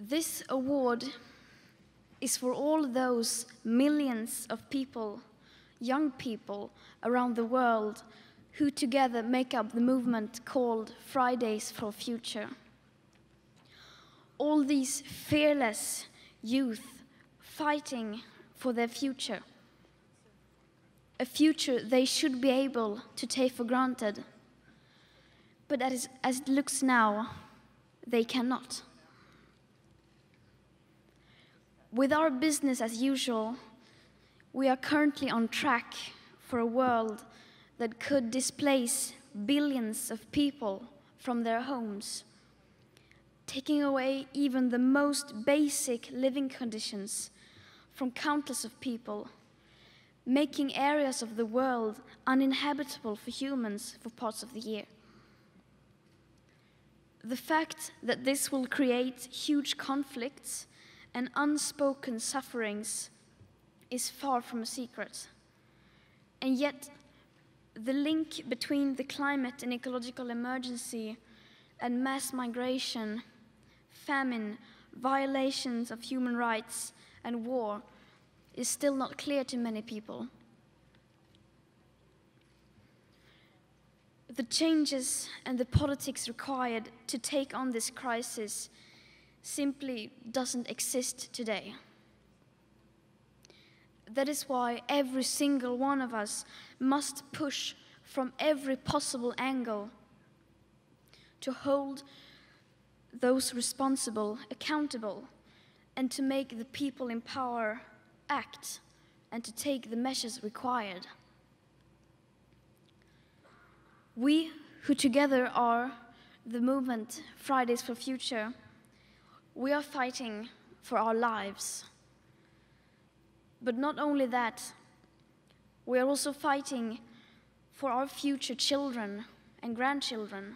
This award is for all those millions of people, young people around the world, who together make up the movement called Fridays for Future. All these fearless youth fighting for their future, a future they should be able to take for granted, but as it looks now, they cannot. With our business as usual, we are currently on track for a world that could displace billions of people from their homes, taking away even the most basic living conditions from countless of people, making areas of the world uninhabitable for humans for parts of the year. The fact that this will create huge conflicts and unspoken sufferings is far from a secret. And yet, the link between the climate and ecological emergency and mass migration, famine, violations of human rights, and war is still not clear to many people. The changes and the politics required to take on this crisis simply doesn't exist today. That is why every single one of us must push from every possible angle to hold those responsible accountable and to make the people in power act and to take the measures required. We who together are the movement Fridays for Future, we are fighting for our lives. But not only that, we are also fighting for our future children and grandchildren,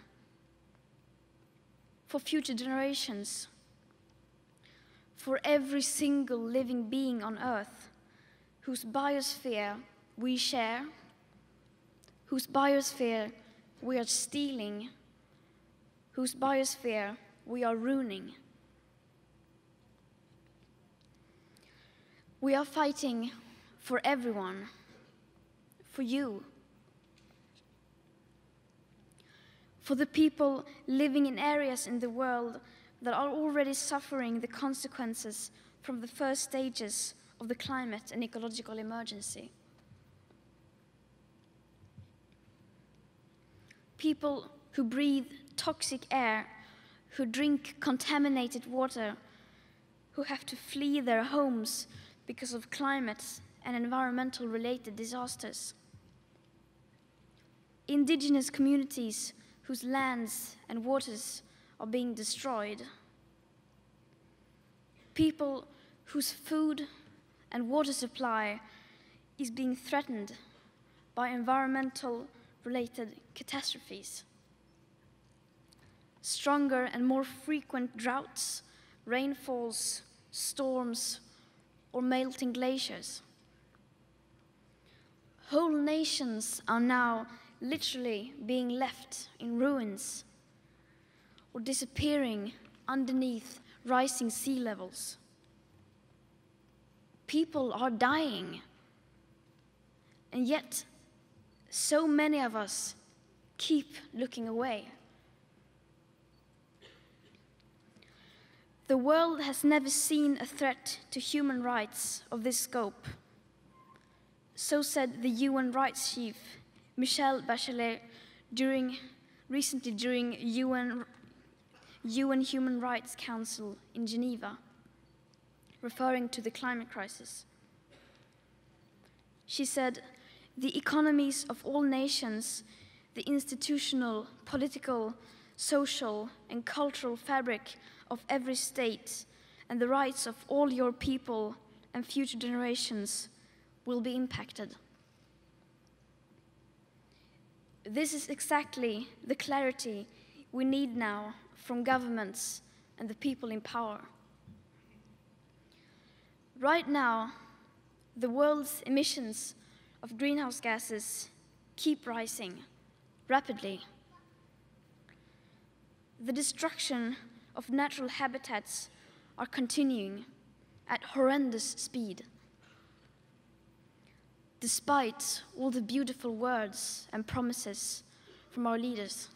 for future generations, for every single living being on Earth whose biosphere we share, whose biosphere we are stealing, whose biosphere we are ruining. We are fighting for everyone, for you, for the people living in areas in the world that are already suffering the consequences from the first stages of the climate and ecological emergency. People who breathe toxic air, who drink contaminated water, who have to flee their homes because of climate and environmental-related disasters. Indigenous communities whose lands and waters are being destroyed. People whose food and water supply is being threatened by environmental-related catastrophes. Stronger and more frequent droughts, rainfalls, storms, or melting glaciers. Whole nations are now literally being left in ruins or disappearing underneath rising sea levels. People are dying, and yet so many of us keep looking away. The world has never seen a threat to human rights of this scope. So said the UN Rights Chief, Michelle Bachelet, recently during UN Human Rights Council in Geneva, referring to the climate crisis. She said, "The economies of all nations, the institutional, political, social, and cultural fabric of every state, and the rights of all your people and future generations will be impacted." This is exactly the clarity we need now from governments and the people in power. Right now, the world's emissions of greenhouse gases keep rising rapidly. The destruction of natural habitats are continuing at horrendous speed. Despite all the beautiful words and promises from our leaders,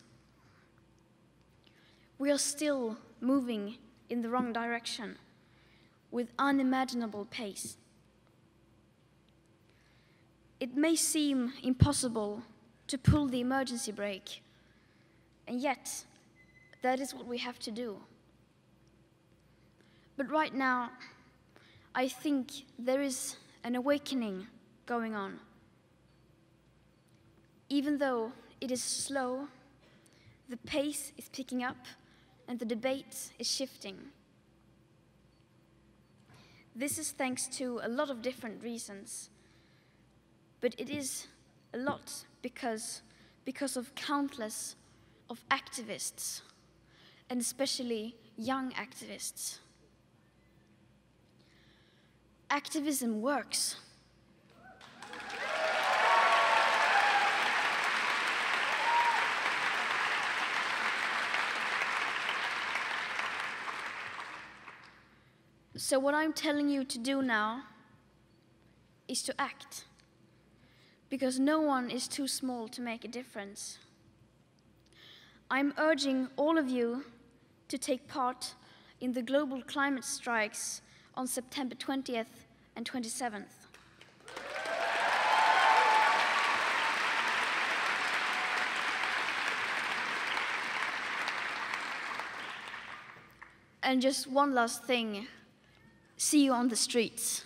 we are still moving in the wrong direction with unimaginable pace. It may seem impossible to pull the emergency brake, and yet that is what we have to do. But right now, I think there is an awakening going on. Even though it is slow, the pace is picking up and the debate is shifting. This is thanks to a lot of different reasons, but it is a lot because of countless of activists, and especially young activists. Activism works. So what I'm telling you to do now is to act, because no one is too small to make a difference. I'm urging all of you to take part in the global climate strikes on September 20th and 27th. And just one last thing, see you on the streets.